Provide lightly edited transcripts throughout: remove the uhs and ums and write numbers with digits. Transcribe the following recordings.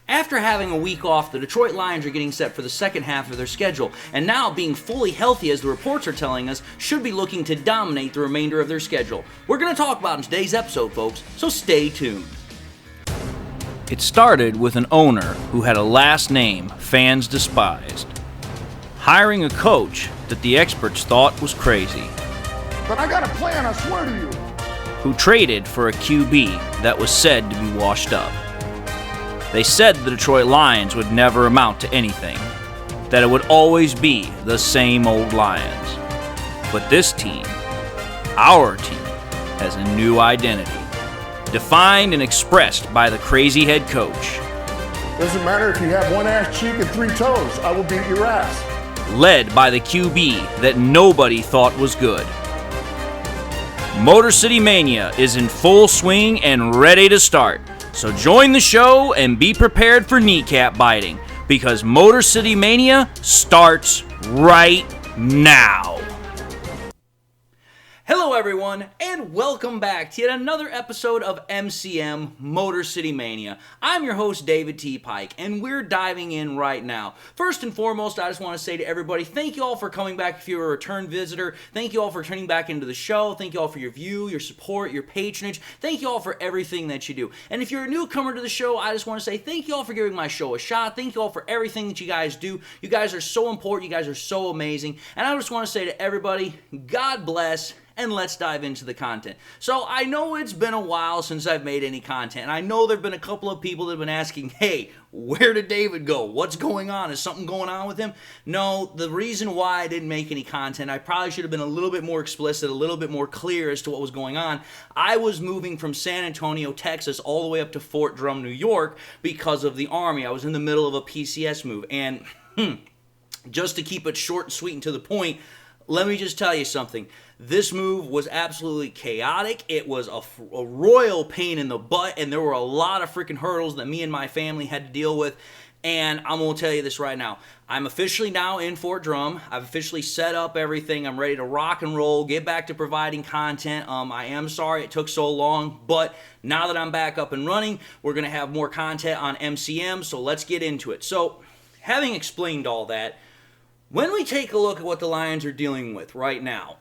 After having a week off, the Detroit Lions are getting set for the second half of their schedule, and now being fully healthy, as the reports are telling us, should be looking to dominate the remainder of their schedule. We're going to talk about it in today's episode, folks, so stay tuned. It started with an owner who had a last name fans despised, hiring a coach that the experts thought was crazy, but I got a plan, I swear to you, who traded for a QB that was said to be washed up. They said the Detroit Lions would never amount to anything, that it would always be the same old Lions. But this team, our team, has a new identity, defined and expressed by the crazy head coach. Doesn't matter if you have one ass cheek and three toes, I will beat your ass. Led by the QB that nobody thought was good. Motor City Mania is in full swing and ready to start. So join the show and be prepared for kneecap biting, because Motor City Mania starts right now. Hello everyone, and welcome back to yet another episode of MCM Motor City Mania. I'm your host, David T. Pike, and we're diving in right now. First and foremost, I just want to say to everybody, thank you all for coming back if you're a return visitor. Thank you all for turning back into the show. Thank you all for your view, your support, your patronage. Thank you all for everything that you do. And if you're a newcomer to the show, I just want to say thank you all for giving my show a shot. Thank you all for everything that you guys do. You guys are so important. You guys are so amazing. And I just want to say to everybody, God bless. And let's dive into the content. So I know it's been a while since I've made any content, and I know there have been a couple of people that have been asking, hey, where did David go? What's going on? Is something going on with him? No, the reason why I didn't make any content, I probably should have been a little bit more explicit, a little bit more clear as to what was going on. I was moving from San Antonio, Texas, all the way up to Fort Drum, New York, because of the Army. I was in the middle of a PCS move, and just to keep it short and sweet and to the point, let me just tell you something. This move was absolutely chaotic. It was a royal pain in the butt, and there were a lot of freaking hurdles that me and my family had to deal with. And I'm going to tell you this right now. I'm officially now in Fort Drum. I've officially set up everything. I'm ready to rock and roll, get back to providing content. I am sorry it took so long, but now that I'm back up and running, we're going to have more content on MCM, so let's get into it. So, having explained all that, when we take a look at what the Lions are dealing with right now,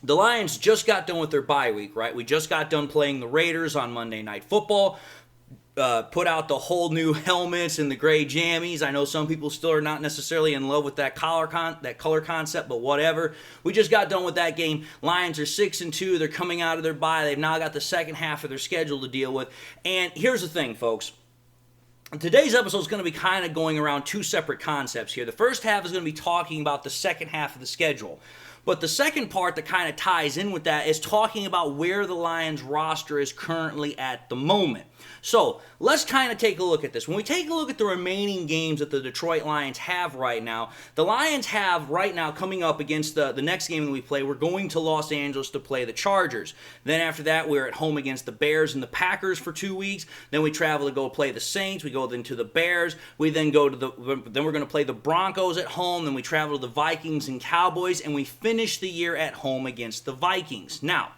the Lions just got done with their bye week, right? We just got done playing the Raiders on Monday Night Football, put out the whole new helmets and the gray jammies. I know some people still are not necessarily in love with that color concept, but whatever. We just got done with that game. Lions are 6-2. They're coming out of their bye. They've now got the second half of their schedule to deal with. And here's the thing, folks. Today's episode is going to be kind of going around two separate concepts here. The first half is going to be talking about the second half of the schedule. But the second part that kind of ties in with that is talking about where the Lions roster is currently at the moment. So let's kind of take a look at this. When we take a look at the remaining games that the Detroit Lions have right now, the Lions have right now coming up against the next game that we play, we're going to Los Angeles to play the Chargers. Then after that, we're at home against the Bears and the Packers for 2 weeks. Then we travel to go play the Saints. We go then to the Bears. We then go to then we're going to play the Broncos at home. Then we travel to the Vikings and Cowboys, and we finish the year at home against the Vikings. Now,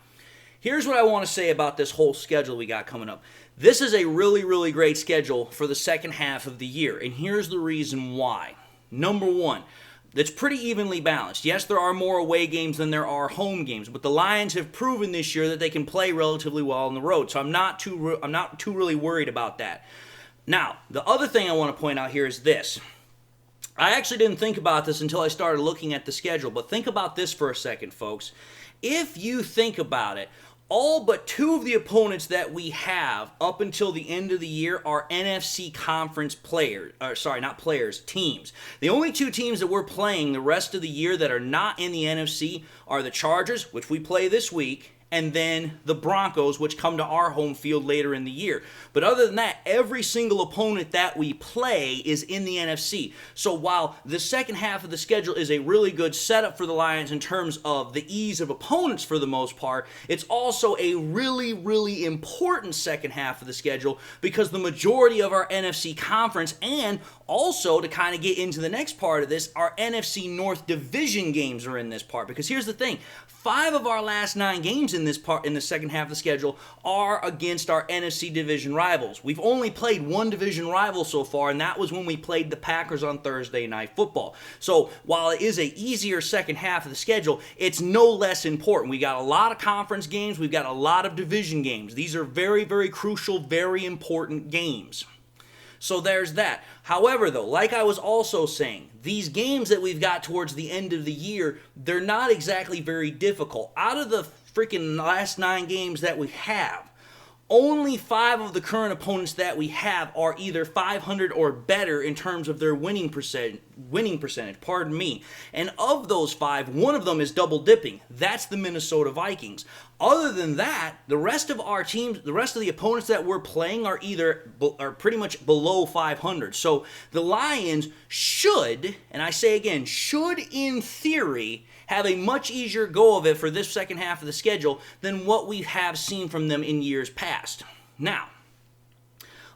here's what I want to say about this whole schedule we got coming up. This is a really, really great schedule for the second half of the year, and here's the reason why. Number one, it's pretty evenly balanced. Yes, there are more away games than there are home games, but the Lions have proven this year that they can play relatively well on the road, so I'm not too really worried about that. Now, the other thing I want to point out here is this. I actually didn't think about this until I started looking at the schedule, but think about this for a second, folks. If you think about it, all but two of the opponents that we have up until the end of the year are NFC conference teams. The only two teams that we're playing the rest of the year that are not in the NFC are the Chargers, which we play this week, and then the Broncos, which come to our home field later in the year. But other than that, every single opponent that we play is in the NFC. So while the second half of the schedule is a really good setup for the Lions in terms of the ease of opponents for the most part, it's also a really, really important second half of the schedule because the majority of our NFC conference, and also to kind of get into the next part of this, our NFC North division games are in this part. Because here's the thing, 5 of our last 9 games in in the second half of the schedule are against our NFC division rivals. We've only played one division rival so far, and that was when we played the Packers on Thursday Night Football. So while it is a easier second half of the schedule, it's no less important. We got a lot of conference games. We've got a lot of division games. These are very, very crucial, very important games. So there's that. However, though, like I was also saying, these games that we've got towards the end of the year, they're not exactly very difficult. Out of the freaking last 9 games that we have, only 5 of the current opponents that we have are either 500 or better in terms of their winning percentage. And of those 5, one of them is double dipping. That's the Minnesota Vikings. Other than that, the rest of our teams, the rest of the opponents that we're playing are pretty much below 500. So the Lions should, and I say again, should in theory have a much easier go of it for this second half of the schedule than what we have seen from them in years past. Now,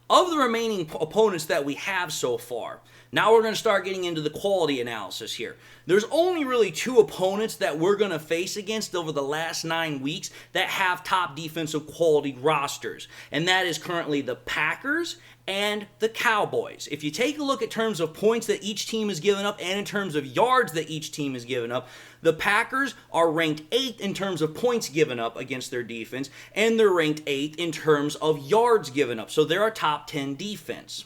of the remaining opponents that we have so far, now we're going to start getting into the quality analysis here. There's only really 2 opponents that we're going to face against over the last 9 weeks that have top defensive quality rosters, and that is currently the Packers and the Cowboys. If you take a look at terms of points that each team has given up and in terms of yards that each team has given up, the Packers are ranked 8th in terms of points given up against their defense, and they're ranked 8th in terms of yards given up. So they're a top 10 defense.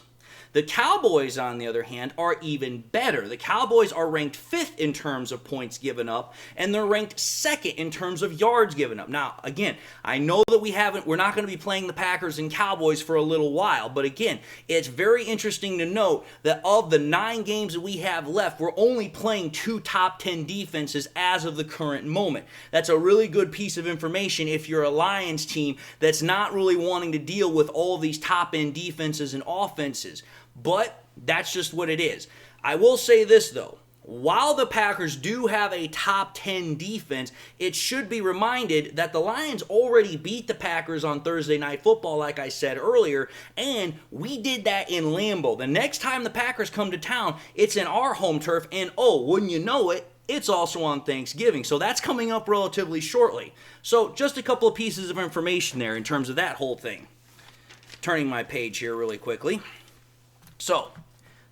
The Cowboys, on the other hand, are even better. The Cowboys are ranked 5th in terms of points given up, and they're ranked 2nd in terms of yards given up. Now, again, I know that we're not going to be playing the Packers and Cowboys for a little while, but again, it's very interesting to note that of the 9 games that we have left, we're only playing 2 top 10 defenses as of the current moment. That's a really good piece of information if you're a Lions team that's not really wanting to deal with all these top-end defenses and offenses. But that's just what it is. I will say this, though. While the Packers do have a top 10 defense, it should be reminded that the Lions already beat the Packers on Thursday Night Football, like I said earlier, and we did that in Lambeau. The next time the Packers come to town, it's in our home turf, and wouldn't you know it, it's also on Thanksgiving. So that's coming up relatively shortly. So just a couple of pieces of information there in terms of that whole thing. Turning my page here really quickly. So,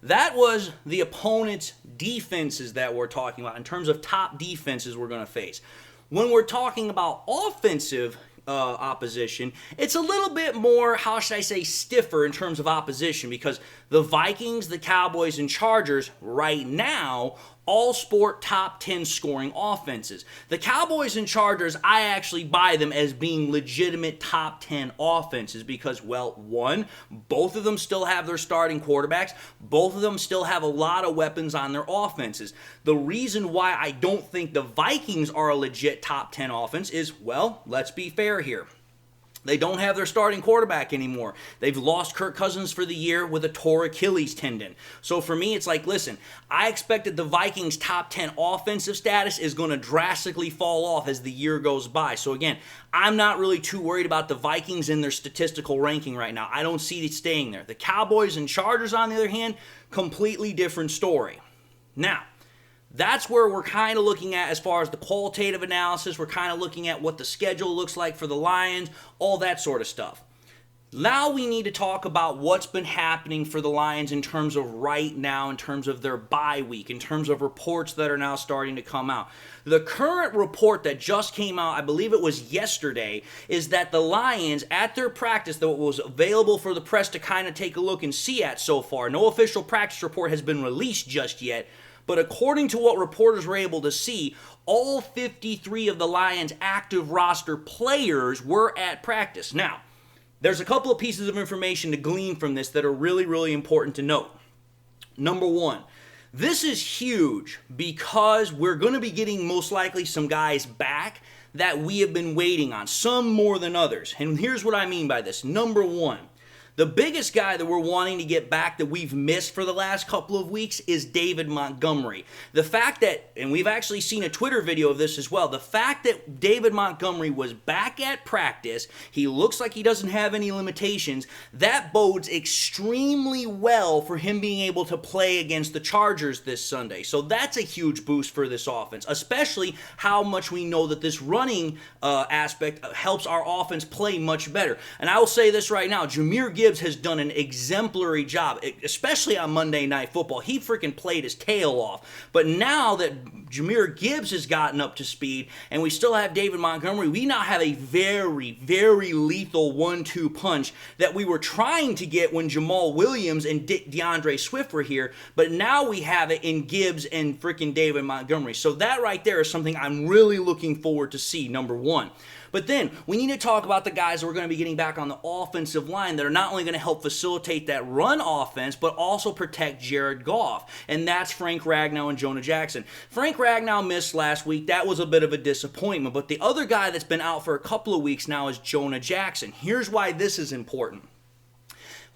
that was the opponent's defenses that we're talking about in terms of top defenses we're going to face. When we're talking about offensive opposition, it's a little bit more, how should I say, stiffer in terms of opposition because the Vikings, the Cowboys, and Chargers right now all sport top 10 scoring offenses. The Cowboys and Chargers, I actually buy them as being legitimate top 10 offenses because, well, one, both of them still have their starting quarterbacks. Both of them still have a lot of weapons on their offenses. The reason why I don't think the Vikings are a legit top 10 offense is, well, let's be fair here. They don't have their starting quarterback anymore. They've lost Kirk Cousins for the year with a torn Achilles tendon. So for me, it's like, listen, I expected the Vikings' top 10 offensive status is going to drastically fall off as the year goes by. So again, I'm not really too worried about the Vikings in their statistical ranking right now. I don't see it staying there. The Cowboys and Chargers, on the other hand, completely different story. Now, that's where we're kind of looking at as far as the qualitative analysis. We're kind of looking at what the schedule looks like for the Lions, all that sort of stuff. Now we need to talk about what's been happening for the Lions in terms of right now, in terms of their bye week, in terms of reports that are now starting to come out. The current report that just came out, I believe it was yesterday, is that the Lions, at their practice that was available for the press to kind of take a look and see at so far, no official practice report has been released just yet, but according to what reporters were able to see, all 53 of the Lions' active roster players were at practice. Now, there's a couple of pieces of information to glean from this that are really, really important to note. Number one, this is huge because we're going to be getting most likely some guys back that we have been waiting on, some more than others. And here's what I mean by this. Number one, The biggest guy that we're wanting to get back that we've missed for the last couple of weeks is David Montgomery. The fact that, and we've actually seen a Twitter video of this as well, the fact that David Montgomery was back at practice, he looks like he doesn't have any limitations, that bodes extremely well for him being able to play against the Chargers this Sunday. So that's a huge boost for this offense, especially how much we know that this running aspect helps our offense play much better. And I will say this right now, Jahmyr Gibbs has done an exemplary job, especially on Monday Night Football. He freaking played his tail off. But now that Jahmyr Gibbs has gotten up to speed and we still have David Montgomery, we now have a very, very lethal 1-2 punch that we were trying to get when Jamal Williams and DeAndre Swift were here, but now we have it in Gibbs and freaking David Montgomery. So that right there is something I'm really looking forward to see, number one. But then we need to talk about the guys that we're going to be getting back on the offensive line that are not only going to help facilitate that run offense, but also protect Jared Goff. And that's Frank Ragnow and Jonah Jackson. Frank Ragnow missed last week. That was a bit of a disappointment. But the other guy that's been out for a couple of weeks now is Jonah Jackson. Here's why this is important.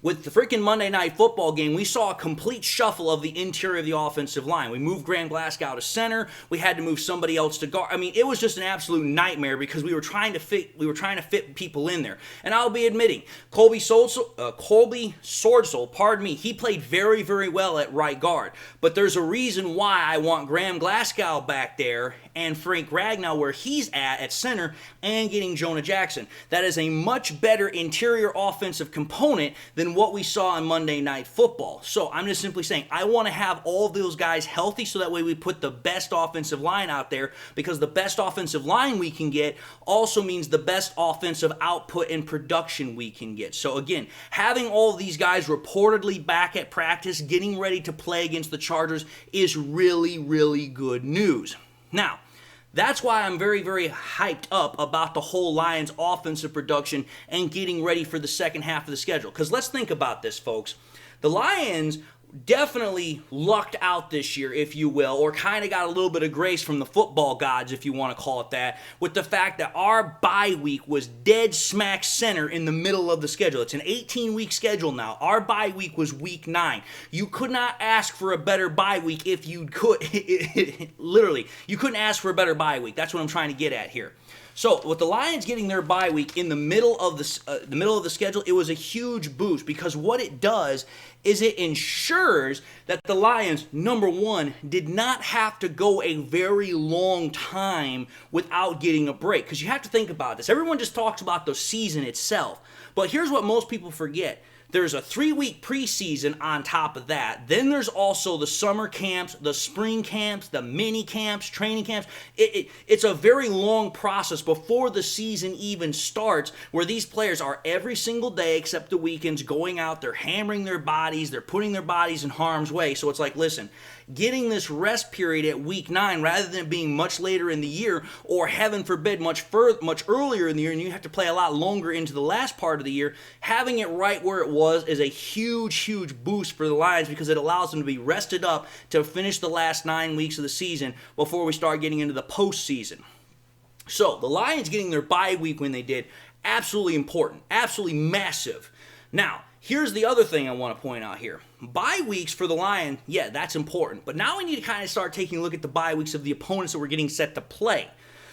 With the freaking Monday Night Football game, we saw a complete shuffle of the interior of the offensive line. We moved Graham Glasgow to center. We had to move somebody else to guard. I mean, it was just an absolute nightmare because we were trying to fit people in there. And I'll be admitting, Colby Sordsel, pardon me, he played very, very well at right guard. But there's a reason why I want Graham Glasgow back there and Frank Ragnow where he's at center and getting Jonah Jackson. That is a much better interior offensive component than what we saw on Monday Night Football. So I'm just simply saying I want to have all of those guys healthy so that way we put the best offensive line out there, because the best offensive line we can get also means the best offensive output and production we can get. So again, having all of these guys reportedly back at practice, getting ready to play against the Chargers is really, really good news. Now, that's why I'm very, very hyped up about the whole Lions offensive production and getting ready for the second half of the schedule. Because let's think about this, folks. The Lions definitely lucked out this year, if you will, or kind of got a little bit of grace from the football gods, if you want to call it that, with the fact that our bye week was dead smack center in the middle of the schedule. It's an 18-week schedule now. Our bye week was week 9. You could not ask for a better bye week if you could. Literally, you couldn't ask for a better bye week. That's what I'm trying to get at here. So with the Lions getting their bye week in the middle of the schedule, it was a huge boost, because what it does is it ensures that the Lions, number one, did not have to go a very long time without getting a break. Because you have to think about this. Everyone just talks about the season itself. But here's what most people forget. There's a 3-week preseason on top of that. Then there's also the summer camps, the spring camps, the mini camps, training camps. It's a very long process before the season even starts, where these players are every single day except the weekends going out, they're hammering their bodies, they're putting their bodies in harm's way. So it's like, listen, getting this rest period at week 9 rather than being much later in the year, or heaven forbid much earlier in the year and you have to play a lot longer into the last part of the year, having it right where it was is a huge boost for the Lions, because it allows them to be rested up to finish the last 9 weeks of the season before we start getting into the postseason. So the Lions getting their bye week when they did, absolutely important, absolutely massive. Now, here's the other thing I want to point out here. Bye weeks for the Lions, yeah, that's important. But now we need to kind of start taking a look at the bye weeks of the opponents that we're getting set to play.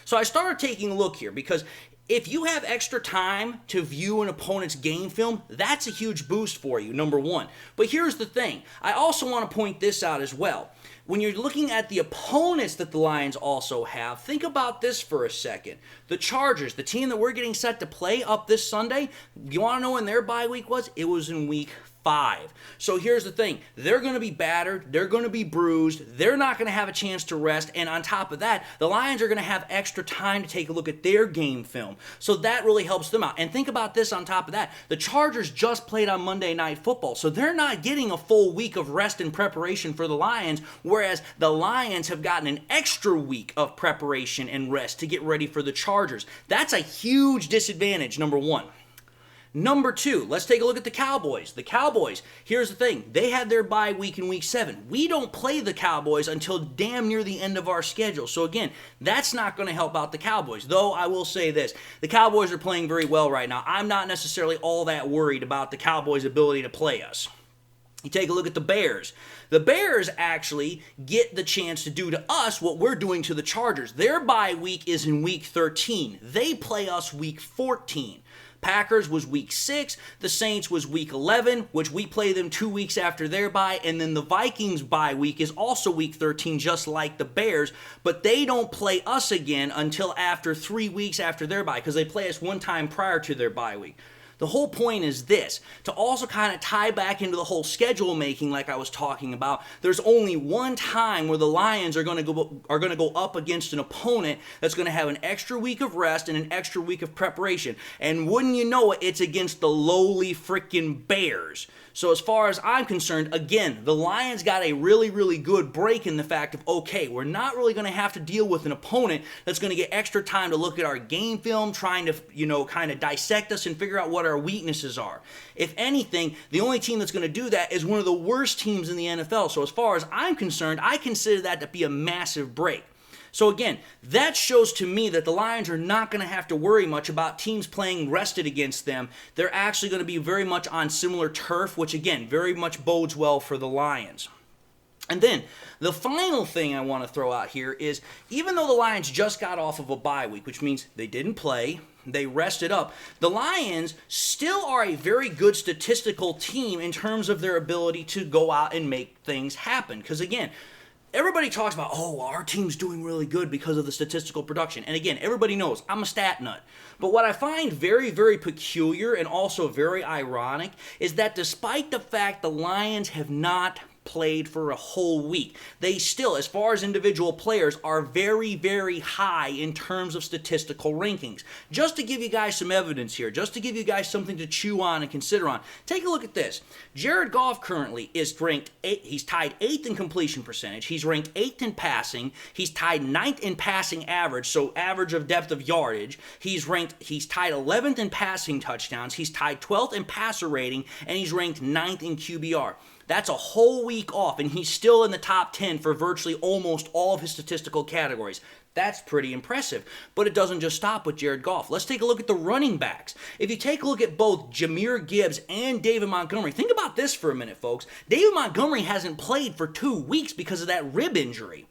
So I started taking a look here, because if you have extra time to view an opponent's game film, that's a huge boost for you, number one. But here's the thing. I also want to point this out as well. When you're looking at the opponents that the Lions also have, think about this for a second. The Chargers, the team that we're getting set to play up this Sunday, you want to know when their bye week was? It was in week 5. So here's the thing. They're going to be battered. They're going to be bruised. They're not going to have a chance to rest. And on top of that, the Lions are going to have extra time to take a look at their game film. So that really helps them out. And think about this on top of that. The Chargers just played on Monday Night Football. So they're not getting a full week of rest and preparation for the Lions, whereas the Lions have gotten an extra week of preparation and rest to get ready for the Chargers. That's a huge disadvantage, number one. Number 2, let's take a look at the Cowboys. The Cowboys, here's the thing. They had their bye week in week 7. We don't play the Cowboys until damn near the end of our schedule. So again, that's not going to help out the Cowboys. Though I will say this, the Cowboys are playing very well right now. I'm not necessarily all that worried about the Cowboys' ability to play us. You take a look at the Bears. The Bears actually get the chance to do to us what we're doing to the Chargers. Their bye week is in week 13. They play us week 14. Packers was week 6, the Saints was week 11, which we play them 2 weeks after their bye, and then the Vikings bye week is also week 13, just like the Bears, but they don't play us again until after 3 weeks after their bye, because they play us one time prior to their bye week. The whole point is this, to also kind of tie back into the whole schedule making like I was talking about, there's only one time where the Lions are going to go up against an opponent that's going to have an extra week of rest and an extra week of preparation. And wouldn't you know it, it's against the lowly freaking Bears. So as far as I'm concerned, again, the Lions got a really, really good break in the fact of, okay, we're not really going to have to deal with an opponent that's going to get extra time to look at our game film, trying to, kind of dissect us and figure out what our weaknesses are. If anything, the only team that's going to do that is one of the worst teams in the NFL. So as far as I'm concerned, I consider that to be a massive break. So again, that shows to me that the Lions are not going to have to worry much about teams playing rested against them. They're actually going to be very much on similar turf, which again, very much bodes well for the Lions. And then, the final thing I want to throw out here is, even though the Lions just got off of a bye week, which means they didn't play, they rested up, the Lions still are a very good statistical team in terms of their ability to go out and make things happen. Because again, everybody talks about, oh, our team's doing really good because of the statistical production. And again, everybody knows I'm a stat nut. But what I find very, very peculiar and also very ironic is that despite the fact the Lions have not played for a whole week, they still, as far as individual players, are very, very high in terms of statistical rankings. Just to give you guys some evidence here, just to give you guys something to chew on and consider on, take a look at this. Jared Goff currently is ranked 8th, he's tied 8th in completion percentage, he's ranked 8th in passing, he's tied 9th in passing average, so average of depth of yardage, he's tied 11th in passing touchdowns, he's tied 12th in passer rating, and he's ranked 9th in QBR. That's a whole week off, and he's still in the top 10 for virtually almost all of his statistical categories. That's pretty impressive. But it doesn't just stop with Jared Goff. Let's take a look at the running backs. If you take a look at both Jahmyr Gibbs and David Montgomery, think about this for a minute, folks. David Montgomery hasn't played for 2 weeks because of that rib injury.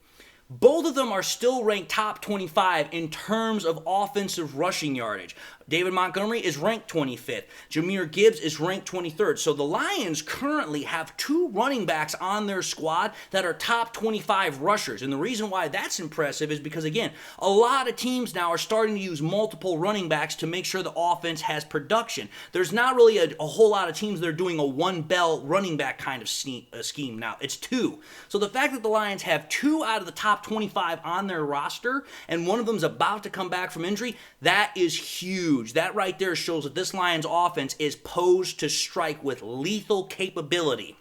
Both of them are still ranked top 25 in terms of offensive rushing yardage. David Montgomery is ranked 25th. Jahmyr Gibbs is ranked 23rd. So the Lions currently have 2 running backs on their squad that are top 25 rushers. And the reason why that's impressive is because, again, a lot of teams now are starting to use multiple running backs to make sure the offense has production. There's not really a whole lot of teams that are doing a one-bell running back kind of scheme now. It's 2. So the fact that the Lions have 2 out of the top 25 on their roster, and one of them's about to come back from injury, that is huge. That right there shows that this Lions offense is posed to strike with lethal capability.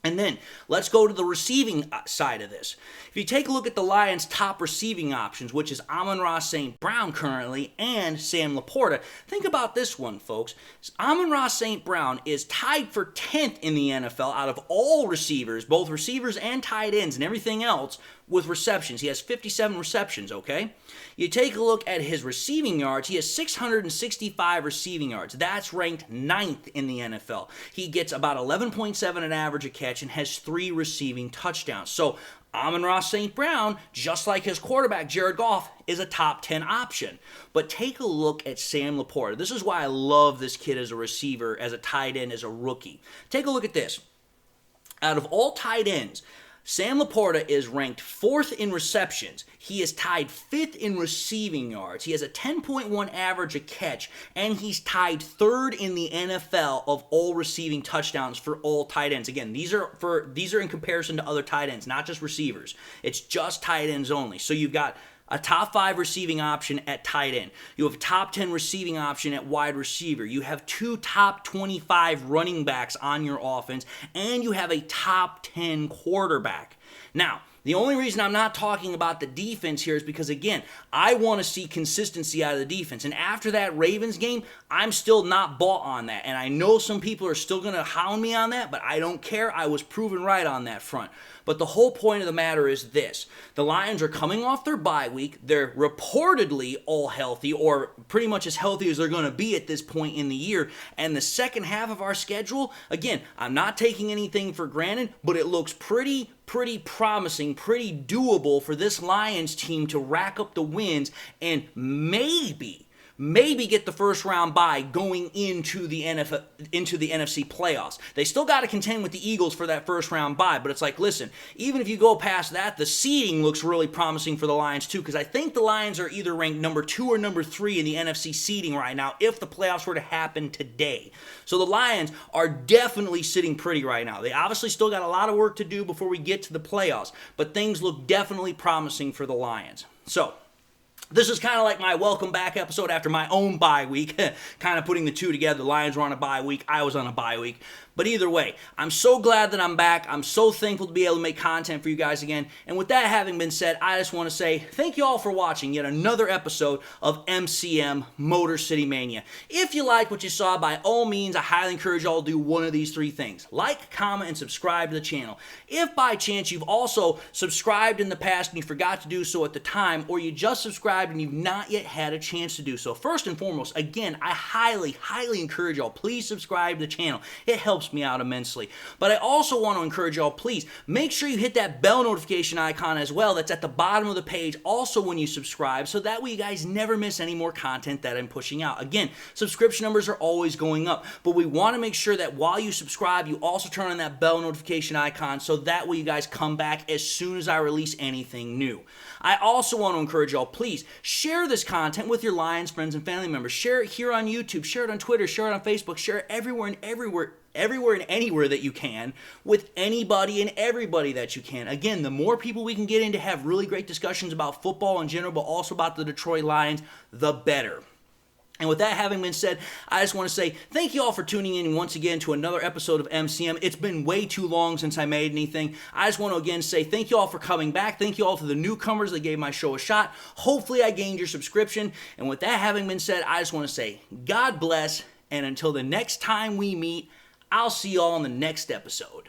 And then, let's go to the receiving side of this. If you take a look at the Lions' top receiving options, which is Amon-Ra St. Brown currently and Sam Laporta, think about this one, folks. Amon-Ra St. Brown is tied for 10th in the NFL out of all receivers, both receivers and tight ends and everything else, with receptions. He has 57 receptions, okay? You take a look at his receiving yards, he has 665 receiving yards. That's ranked 9th in the NFL. He gets about 11.7 an average a catch and has 3 receiving touchdowns. So Amon-Ra St. Brown, just like his quarterback Jared Goff, is a top 10 option. But take a look at Sam Laporta. This is why I love this kid as a receiver, as a tight end, as a rookie. Take a look at this. Out of all tight ends, Sam Laporta is ranked 4th in receptions. He is tied 5th in receiving yards. He has a 10.1 average a catch, and he's tied 3rd in the NFL of all receiving touchdowns for all tight ends. Again, these are in comparison to other tight ends, not just receivers. It's just tight ends only. So you've got a top 5 receiving option at tight end. You have a top 10 receiving option at wide receiver. You have 2 top 25 running backs on your offense, and you have a top 10 quarterback. Now, the only reason I'm not talking about the defense here is because, again, I want to see consistency out of the defense. And after that Ravens game, I'm still not bought on that. And I know some people are still going to hound me on that, but I don't care. I was proven right on that front. But the whole point of the matter is this. The Lions are coming off their bye week. They're reportedly all healthy, or pretty much as healthy as they're going to be at this point in the year. And the second half of our schedule, again, I'm not taking anything for granted, but it looks pretty promising, pretty doable for this Lions team to rack up the wins and maybe get the first round bye going into the NFC playoffs. They still got to contend with the Eagles for that first round bye, but it's like, listen, even if you go past that, the seeding looks really promising for the Lions too, because I think the Lions are either ranked number 2 or number 3 in the NFC seeding right now if the playoffs were to happen today. So the Lions are definitely sitting pretty right now. They obviously still got a lot of work to do before we get to the playoffs, but things look definitely promising for the Lions. So, this is kind of like my welcome back episode after my own bye week, kind of putting the two together. The Lions were on a bye week, I was on a bye week. But either way, I'm so glad that I'm back. I'm so thankful to be able to make content for you guys again. And with that having been said, I just want to say thank you all for watching yet another episode of MCM Motor City Mania. If you like what you saw, by all means, I highly encourage you all to do one of these 3 things. Like, comment, and subscribe to the channel. If by chance you've also subscribed in the past and you forgot to do so at the time, or you just subscribed and you've not yet had a chance to do so, first and foremost, again, I highly encourage y'all, please subscribe to the channel. It helps me out immensely. But I also want to encourage y'all, please make sure you hit that bell notification icon as well that's at the bottom of the page also when you subscribe, so that way you guys never miss any more content that I'm pushing out. Again, subscription numbers are always going up, but we want to make sure that while you subscribe, you also turn on that bell notification icon, so that way you guys come back as soon as I release anything new. I also want to encourage y'all, please share this content with your Lions friends and family members. Share it here on YouTube, share it on Twitter, share it on Facebook, share it everywhere and anywhere that you can, with anybody and everybody that you can. Again, the more people we can get in to have really great discussions about football in general, but also about the Detroit Lions, the better. And with that having been said, I just want to say thank you all for tuning in once again to another episode of MCM. It's been way too long since I made anything. I just want to again say thank you all for coming back. Thank you all to the newcomers that gave my show a shot. Hopefully I gained your subscription. And with that having been said, I just want to say God bless. And until the next time we meet, I'll see you all in the next episode.